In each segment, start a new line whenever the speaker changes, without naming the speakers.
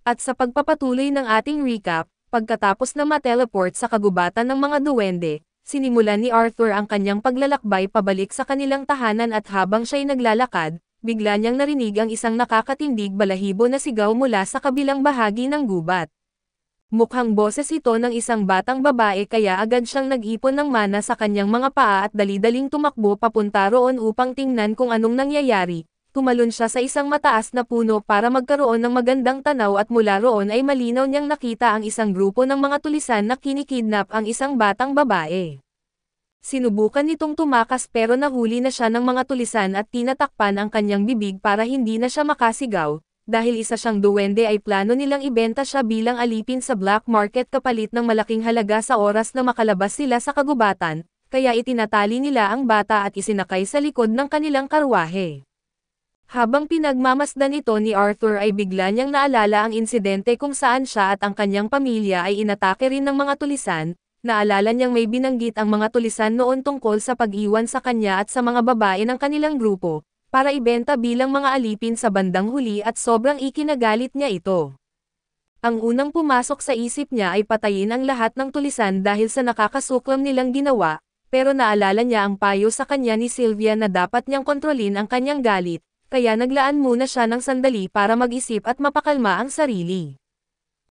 At sa pagpapatuloy ng ating recap, pagkatapos na mateleport sa kagubatan ng mga duwende, sinimulan ni Arthur ang kanyang paglalakbay pabalik sa kanilang tahanan at habang siya'y naglalakad, bigla niyang narinig ang isang nakakatindig balahibo na sigaw mula sa kabilang bahagi ng gubat. Mukhang boses ito ng isang batang babae kaya agad siyang nag-ipon ng mana sa kanyang mga paa at dali-daling tumakbo papunta roon upang tingnan kung anong nangyayari. Tumalon siya sa isang mataas na puno para magkaroon ng magandang tanaw at mula roon ay malinaw niyang nakita ang isang grupo ng mga tulisan na kinikidnap ang isang batang babae. Sinubukan nitong tumakas pero nahuli na siya ng mga tulisan at tinatakpan ang kanyang bibig para hindi na siya makasigaw. Dahil isa siyang duwende ay plano nilang ibenta siya bilang alipin sa black market kapalit ng malaking halaga sa oras na makalabas sila sa kagubatan, kaya itinatali nila ang bata at isinakay sa likod ng kanilang karwahe. Habang pinagmamasdan ito ni Arthur ay bigla niyang naalala ang insidente kung saan siya at ang kanyang pamilya ay inatake rin ng mga tulisan. Naalala niyang may binanggit ang mga tulisan noon tungkol sa pag-iwan sa kanya at sa mga babae ng kanilang grupo, para ibenta bilang mga alipin sa bandang huli at sobrang ikinagalit niya ito. Ang unang pumasok sa isip niya ay patayin ang lahat ng tulisan dahil sa nakakasuklam nilang ginawa, pero naalala niya ang payo sa kanya ni Sylvia na dapat niyang kontrolin ang kanyang galit, kaya naglaan muna siya ng sandali para mag-isip at mapakalma ang sarili.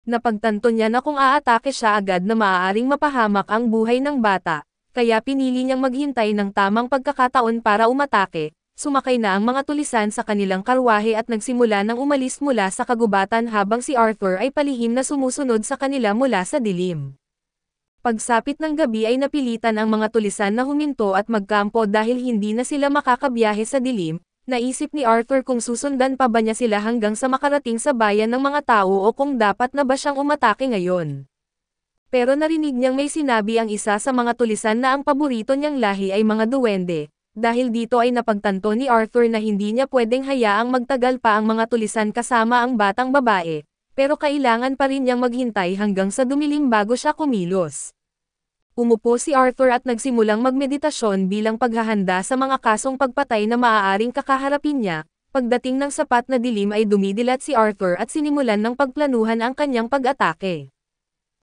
Napagtanto niya na kung aatake siya agad na maaaring mapahamak ang buhay ng bata, kaya pinili niyang maghintay ng tamang pagkakataon para umatake. Sumakay na ang mga tulisan sa kanilang karwahe at nagsimula ng umalis mula sa kagubatan habang si Arthur ay palihim na sumusunod sa kanila mula sa dilim. Pagsapit ng gabi ay napilitan ang mga tulisan na huminto at magkampo dahil hindi na sila makakabiyahe sa dilim. Naisip ni Arthur kung susundan pa ba niya sila hanggang sa makarating sa bayan ng mga tao o kung dapat na ba siyang umatake ngayon. Pero narinig niyang may sinabi ang isa sa mga tulisan na ang paborito niyang lahi ay mga duwende. Dahil dito ay napagtanto ni Arthur na hindi niya pwedeng hayaang magtagal pa ang mga tulisan kasama ang batang babae, pero kailangan pa rin niyang maghintay hanggang sa dumilim bago siya kumilos. Umupo si Arthur at nagsimulang magmeditasyon bilang paghahanda sa mga kasong pagpatay na maaaring kakaharapin niya. Pagdating ng sapat na dilim ay dumidilat si Arthur at sinimulan ng pagplanuhan ang kanyang pag-atake.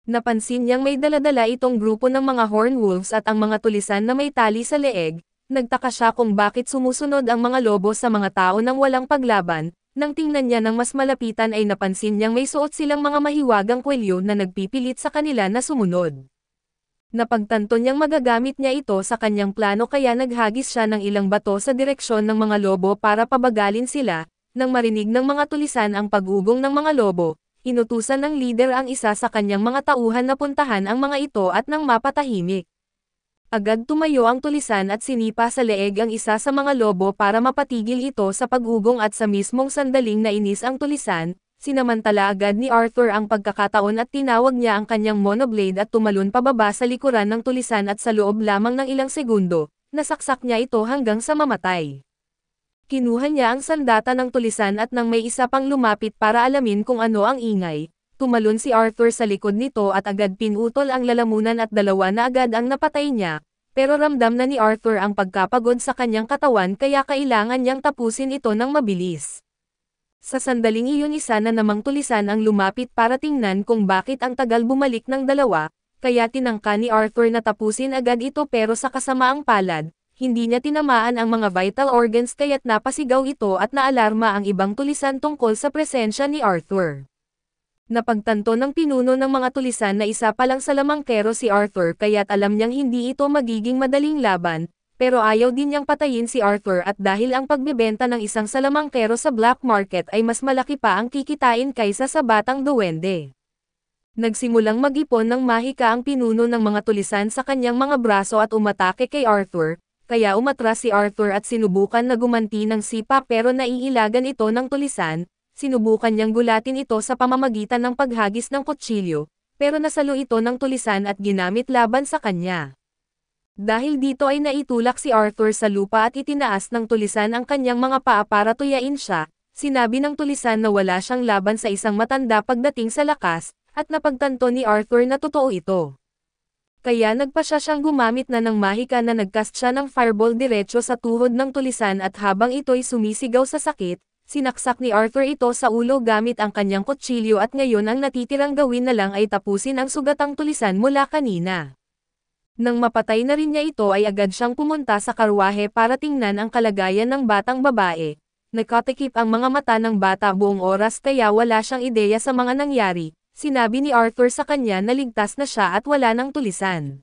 Napansin niyang may daladala itong grupo ng mga horn wolves at ang mga tulisan na may tali sa leeg. Nagtaka siya kung bakit sumusunod ang mga lobo sa mga tao nang walang paglaban. Nang tingnan niya ng mas malapitan ay napansin niyang may suot silang mga mahiwagang kwelyo na nagpipilit sa kanila na sumunod. Napagtanto niyang magagamit niya ito sa kanyang plano kaya naghagis siya ng ilang bato sa direksyon ng mga lobo para pabagalin sila. Nang marinig ng mga tulisan ang pag-ugong ng mga lobo, inutusan ng leader ang isa sa kanyang mga tauhan na puntahan ang mga ito at nang mapatahimik. Agad tumayo ang tulisan at sinipa sa leeg ang isa sa mga lobo para mapatigil ito sa pag-ugong at sa mismong sandaling nainis ang tulisan, sinamantala agad ni Arthur ang pagkakataon at tinawag niya ang kanyang monoblade at tumalon pababa sa likuran ng tulisan at sa loob lamang ng ilang segundo, nasaksak niya ito hanggang sa mamatay. Kinuha niya ang sandata ng tulisan at nang may isa pang lumapit para alamin kung ano ang ingay, tumalon si Arthur sa likod nito at agad pinutol ang lalamunan at dalawa na agad ang napatay niya, pero ramdam na ni Arthur ang pagkapagod sa kanyang katawan kaya kailangan niyang tapusin ito ng mabilis. Sa sandaling iyon isa na namang tulisan ang lumapit para tingnan kung bakit ang tagal bumalik ng dalawa, kaya tinangka ni Arthur na tapusin agad ito pero sa kasamaang palad, hindi niya tinamaan ang mga vital organs kaya't napasigaw ito at naalarma ang ibang tulisan tungkol sa presensya ni Arthur. Napagtanto ng pinuno ng mga tulisan na isa palang salamangkero si Arthur kaya't alam niyang hindi ito magiging madaling laban, pero ayaw din niyang patayin si Arthur at dahil ang pagbebenta ng isang salamangkero sa black market ay mas malaki pa ang kikitain kaysa sa batang duwende. Nagsimulang mag-ipon ng mahika ang pinuno ng mga tulisan sa kanyang mga braso at umatake kay Arthur, kaya umatras si Arthur at sinubukan na gumanti ng sipa pero naiilagan ito ng tulisan. Sinubukan niyang gulatin ito sa pamamagitan ng paghagis ng kutsilyo, pero nasalo ito ng tulisan at ginamit laban sa kanya. Dahil dito ay naitulak si Arthur sa lupa at itinaas ng tulisan ang kanyang mga paa para tuyain siya. Sinabi ng tulisan na wala siyang laban sa isang matanda pagdating sa lakas, at napagtanto ni Arthur na totoo ito. Kaya nagpasya siyang gumamit na ng mahika na nagcast siya ng fireball diretso sa tuhod ng tulisan at habang ito'y sumisigaw sa sakit, Sinaksak ni Arthur ito sa ulo gamit ang kanyang kutsilyo at ngayon ang natitirang gawin na lang ay tapusin ang sugatang tulisan mula kanina. Nang mapatay na rin niya ito ay agad siyang pumunta sa karwahe para tingnan ang kalagayan ng batang babae. Nakatikip ang mga mata ng bata buong oras kaya wala siyang ideya sa mga nangyari. Sinabi ni Arthur sa kanya na ligtas na siya at wala nang tulisan.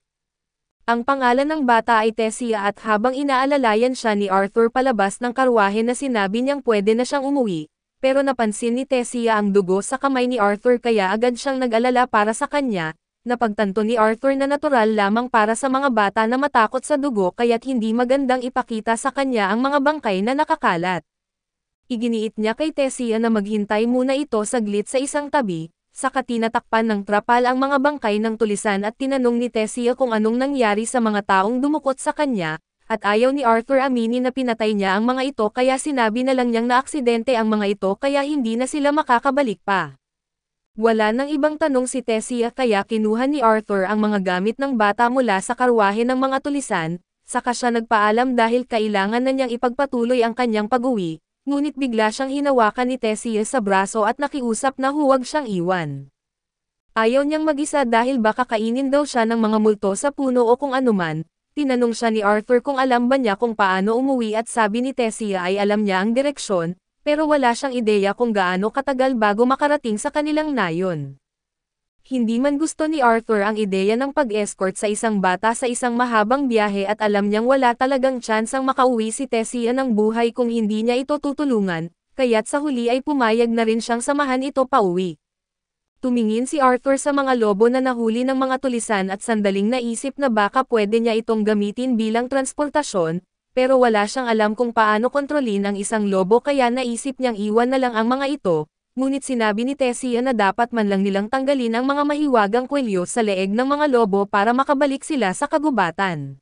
Ang pangalan ng bata ay Tessia at habang inaalalayan siya ni Arthur palabas ng karwahe na sinabi niyang pwede na siyang umuwi, pero napansin ni Tessia ang dugo sa kamay ni Arthur kaya agad siyang nag-alala para sa kanya. Napagtanto ni Arthur na natural lamang para sa mga bata na matakot sa dugo kaya't hindi magandang ipakita sa kanya ang mga bangkay na nakakalat. Iginiit niya kay Tessia na maghintay muna ito saglit sa isang tabi, saka tinatakpan ng trapal ang mga bangkay ng tulisan at tinanong ni Tessia kung anong nangyari sa mga taong dumukot sa kanya, at ayaw ni Arthur aminin na pinatay niya ang mga ito kaya sinabi na lang niyang naaksidente ang mga ito kaya hindi na sila makakabalik pa. Wala nang ibang tanong si Tessia kaya kinuha ni Arthur ang mga gamit ng bata mula sa karwahe ng mga tulisan, saka siya nagpaalam dahil kailangan na niyang ipagpatuloy ang kanyang pag-uwi. Ngunit bigla siyang hinawakan ni Tessia sa braso at nakiusap na huwag siyang iwan. Ayaw niyang mag-isa dahil baka kainin daw siya ng mga multo sa puno o kung anuman. Tinanong siya ni Arthur kung alam ba niya kung paano umuwi at sabi ni Tessia ay alam niya ang direksyon, pero wala siyang ideya kung gaano katagal bago makarating sa kanilang nayon. Hindi man gusto ni Arthur ang ideya ng pag-escort sa isang bata sa isang mahabang biyahe at alam niyang wala talagang tsansang makauwi si Tessia ng buhay kung hindi niya ito tutulungan, kaya't sa huli ay pumayag na rin siyang samahan ito pauwi. Tumingin si Arthur sa mga lobo na nahuli ng mga tulisan at sandaling naisip na baka pwede niya itong gamitin bilang transportasyon, pero wala siyang alam kung paano kontrolin ang isang lobo kaya naisip niyang iwan na lang ang mga ito. Ngunit sinabi ni Tessia na dapat man lang nilang tanggalin ang mga mahiwagang kwelyo sa leeg ng mga lobo para makabalik sila sa kagubatan.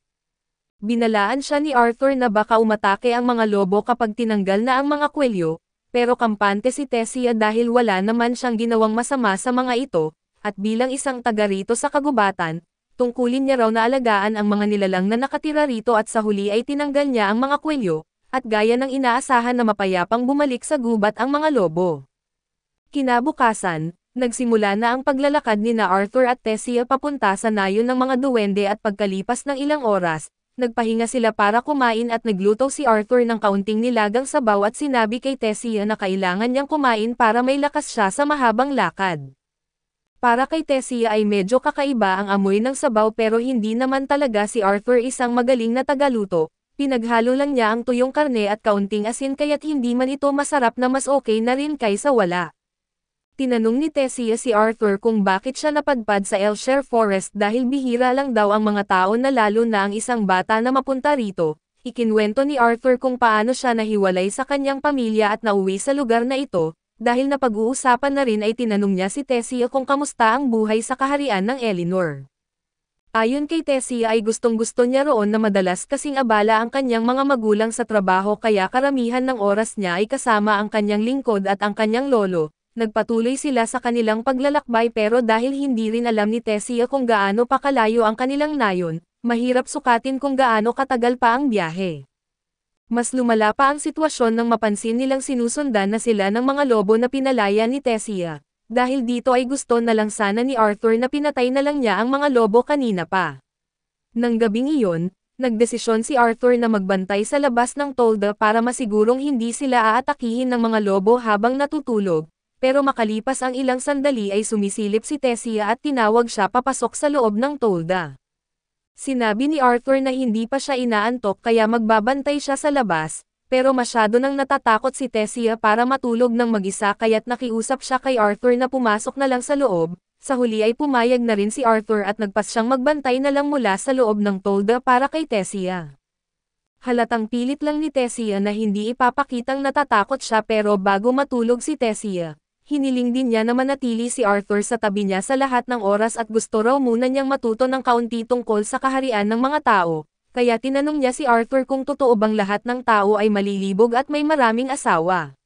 Binalaan siya ni Arthur na baka umatake ang mga lobo kapag tinanggal na ang mga kwelyo, pero kampante si Tessia dahil wala naman siyang ginawang masama sa mga ito, at bilang isang taga rito sa kagubatan, tungkulin niya raw na alagaan ang mga nilalang na nakatira rito at sa huli ay tinanggal niya ang mga kwelyo, at gaya ng inaasahan na mapayapang bumalik sa gubat ang mga lobo. Kinabukasan, nagsimula na ang paglalakad ni na Arthur at Tessia papunta sa nayon ng mga duwende at pagkalipas ng ilang oras, nagpahinga sila para kumain at nagluto si Arthur ng kaunting nilagang sabaw at sinabi kay Tessia na kailangan niyang kumain para may lakas siya sa mahabang lakad. Para kay Tessia ay medyo kakaiba ang amoy ng sabaw pero hindi naman talaga si Arthur isang magaling na tagaluto, pinaghalo lang niya ang tuyong karne at kaunting asin kaya't hindi man ito masarap na mas okay na rin kaysa wala. Tinanong ni Tessia si Arthur kung bakit siya napadpad sa Elshire Forest dahil bihira lang daw ang mga tao na lalo na ang isang bata na mapunta rito. Ikinwento ni Arthur kung paano siya nahiwalay sa kanyang pamilya at nauwi sa lugar na ito, dahil napag-uusapan na rin ay tinanong niya si Tessia kung kamusta ang buhay sa kaharian ng Elinor. Ayon kay Tessia ay gustong-gusto niya roon na madalas kasing abala ang kanyang mga magulang sa trabaho kaya karamihan ng oras niya ay kasama ang kanyang lingkod at ang kanyang lolo. Nagpatuloy sila sa kanilang paglalakbay pero dahil hindi rin alam ni Tessia kung gaano pa kalayo ang kanilang nayon, mahirap sukatin kung gaano katagal pa ang biyahe. Mas lumala pa ang sitwasyon nang mapansin nilang sinusundan na sila ng mga lobo na pinalaya ni Tessia. Dahil dito ay gusto na lang sana ni Arthur na pinatay na lang niya ang mga lobo kanina pa. Nang gabing iyon, nagdesisyon si Arthur na magbantay sa labas ng tolda para masigurong hindi sila aatakihin ng mga lobo habang natutulog. Pero makalipas ang ilang sandali ay sumisilip si Tessia at tinawag siya papasok sa loob ng tolda. Sinabi ni Arthur na hindi pa siya inaantok kaya magbabantay siya sa labas, pero masyado nang natatakot si Tessia para matulog ng mag-isa kaya't nakiusap siya kay Arthur na pumasok na lang sa loob. Sa huli ay pumayag na rin si Arthur at nagpas siyang magbantay na lang mula sa loob ng tolda para kay Tessia. Halatang pilit lang ni Tessia na hindi ipapakitang natatakot siya pero bago matulog si Tessia, hiniling din niya na manatili si Arthur sa tabi niya sa lahat ng oras at gusto raw muna niyang matuto ng kaunti tungkol sa kaharian ng mga tao, kaya tinanong niya si Arthur kung totoo bang lahat ng tao ay malilibog at may maraming asawa.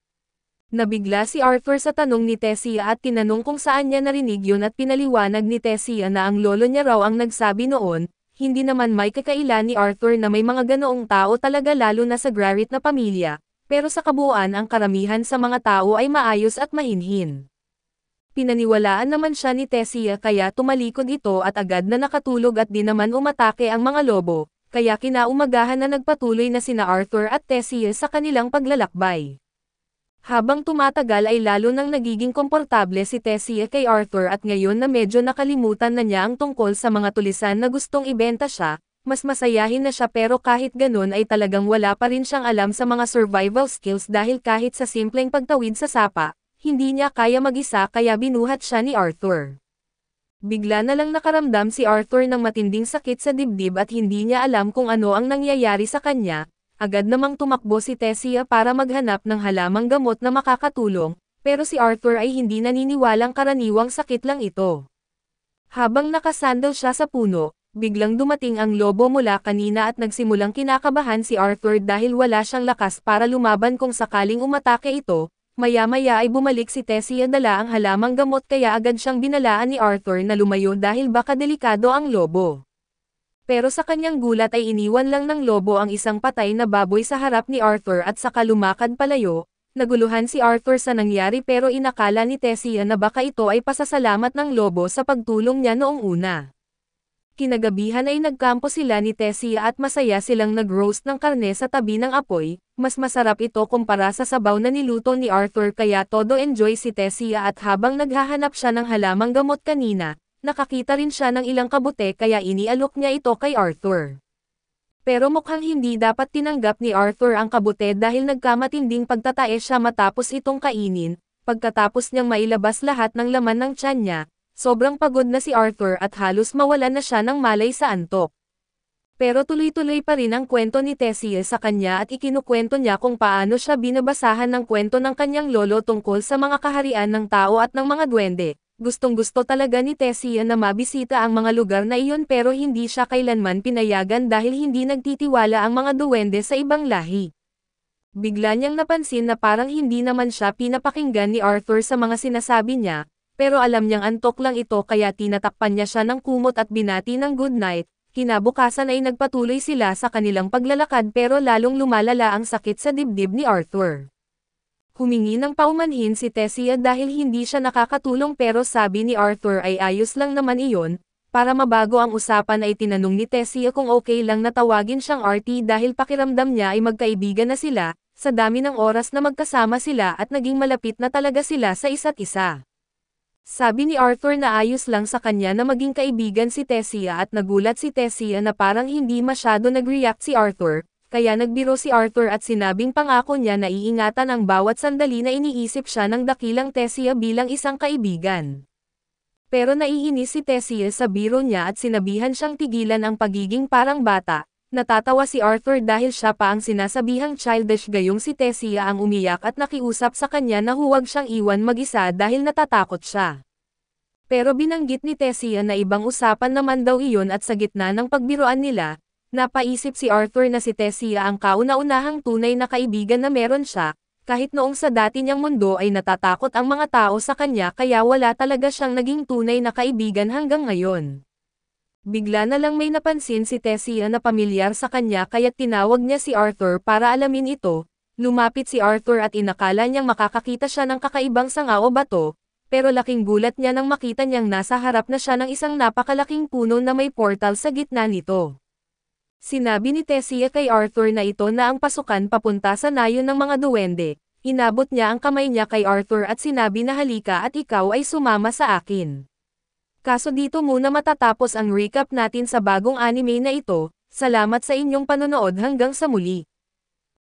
Nabigla si Arthur sa tanong ni Tessia at tinanong kung saan niya narinig yun at pinaliwanag ni Tessia na ang lolo niya raw ang nagsabi noon, hindi naman may kakailan ni Arthur na may mga ganoong tao talaga lalo na sa Glarrit na pamilya. pero sa kabuuan ang karamihan sa mga tao ay maayos at mahinhin. Pinaniwalaan naman siya ni Tessia kaya tumalikod ito at agad na nakatulog at di naman umatake ang mga lobo, kaya kinaumagahan na nagpatuloy na sina Arthur at Tessia sa kanilang paglalakbay. Habang tumatagal ay lalo nang nagiging komportable si Tessia kay Arthur at ngayon na medyo nakalimutan na niya ang tungkol sa mga tulisan na gustong ibenta siya, mas masayahin na siya pero kahit ganun ay talagang wala pa rin siyang alam sa mga survival skills dahil kahit sa simpleng pagtawid sa sapa, hindi niya kaya mag-isa kaya binuhat siya ni Arthur. Bigla na lang nakaramdam si Arthur ng matinding sakit sa dibdib at hindi niya alam kung ano ang nangyayari sa kanya. Agad namang tumakbo si Tessia para maghanap ng halamang gamot na makakatulong, pero si Arthur ay hindi naniniwalang karaniwang sakit lang ito. Habang nakasandal siya sa puno, biglang dumating ang lobo mula kanina at nagsimulang kinakabahan si Arthur dahil wala siyang lakas para lumaban kung sakaling umatake ito. Maya-maya ay bumalik si Tessia dala ang halamang gamot kaya agad siyang binalaan ni Arthur na lumayo dahil baka delikado ang lobo. Pero sa kanyang gulat ay iniwan lang ng lobo ang isang patay na baboy sa harap ni Arthur at saka lumakad palayo. Naguluhan si Arthur sa nangyari pero inakala ni Tessia na baka ito ay pasasalamat ng lobo sa pagtulong niya noong una. Kinagabihan ay nagkampo sila ni Tessia at masaya silang nag-roast ng karne sa tabi ng apoy. Mas masarap ito kumpara sa sabaw na niluto ni Arthur kaya todo enjoy si Tessia at habang naghahanap siya ng halamang gamot kanina, nakakita rin siya ng ilang kabute kaya inialok niya ito kay Arthur. Pero mukhang hindi dapat tinanggap ni Arthur ang kabute dahil nagkamatinding pagtatae siya matapos itong kainin. Pagkatapos niyang mailabas lahat ng laman ng tiyan niya, sobrang pagod na si Arthur at halos mawalan na siya ng malay sa antok. Pero tuloy-tuloy pa rin ang kwento ni Tessia sa kanya at ikinukwento niya kung paano siya binabasahan ng kwento ng kanyang lolo tungkol sa mga kaharian ng tao at ng mga duwende. Gustong-gusto talaga ni Tessia na mabisita ang mga lugar na iyon pero hindi siya kailanman pinayagan dahil hindi nagtitiwala ang mga duwende sa ibang lahi. Bigla niyang napansin na parang hindi naman siya pinapakinggan ni Arthur sa mga sinasabi niya, pero alam niyang antok lang ito kaya tinatakpan niya siya ng kumot at binati ng good night. Kinabukasan ay nagpatuloy sila sa kanilang paglalakad pero lalong lumalala ang sakit sa dibdib ni Arthur. Humingi ng paumanhin si Tessia dahil hindi siya nakakatulong pero sabi ni Arthur ay ayos lang naman iyon. Para mabago ang usapan ay tinanong ni Tessia kung okay lang na tawagin siyang Artie dahil pakiramdam niya ay magkaibigan na sila, sa dami ng oras na magkasama sila at naging malapit na talaga sila sa isa't isa. Sabi ni Arthur na ayos lang sa kanya na maging kaibigan si Tessia at nagulat si Tessia na parang hindi masyado nag-react si Arthur, kaya nagbiro si Arthur at sinabing pangako niya na iingatan ang bawat sandali na iniisip siya ng dakilang Tessia bilang isang kaibigan. Pero naiinis si Tessia sa biro niya at sinabihan siyang tigilan ang pagiging parang bata. Natatawa si Arthur dahil siya pa ang sinasabihang childish gayong si Tessia ang umiyak at nakiusap sa kanya na huwag siyang iwan mag-isa dahil natatakot siya. Pero binanggit ni Tessia na ibang usapan naman daw iyon at sa gitna ng pagbiroan nila, napaisip si Arthur na si Tessia ang kauna-unahang tunay na kaibigan na meron siya, kahit noong sa dati niyang mundo ay natatakot ang mga tao sa kanya kaya wala talaga siyang naging tunay na kaibigan hanggang ngayon. Bigla na lang may napansin si Tessia na pamilyar sa kanya kaya't tinawag niya si Arthur para alamin ito. Lumapit si Arthur at inakala niyang makakakita siya ng kakaibang sanga o bato, pero laking gulat niya nang makita niyang nasa harap na siya ng isang napakalaking puno na may portal sa gitna nito. Sinabi ni Tessia kay Arthur na ito na ang pasukan papunta sa nayon ng mga duwende. Inabot niya ang kamay niya kay Arthur at sinabi na halika at ikaw ay sumama sa akin. Kaso dito muna matatapos ang recap natin sa bagong anime na ito. Salamat sa inyong panonood hanggang sa muli.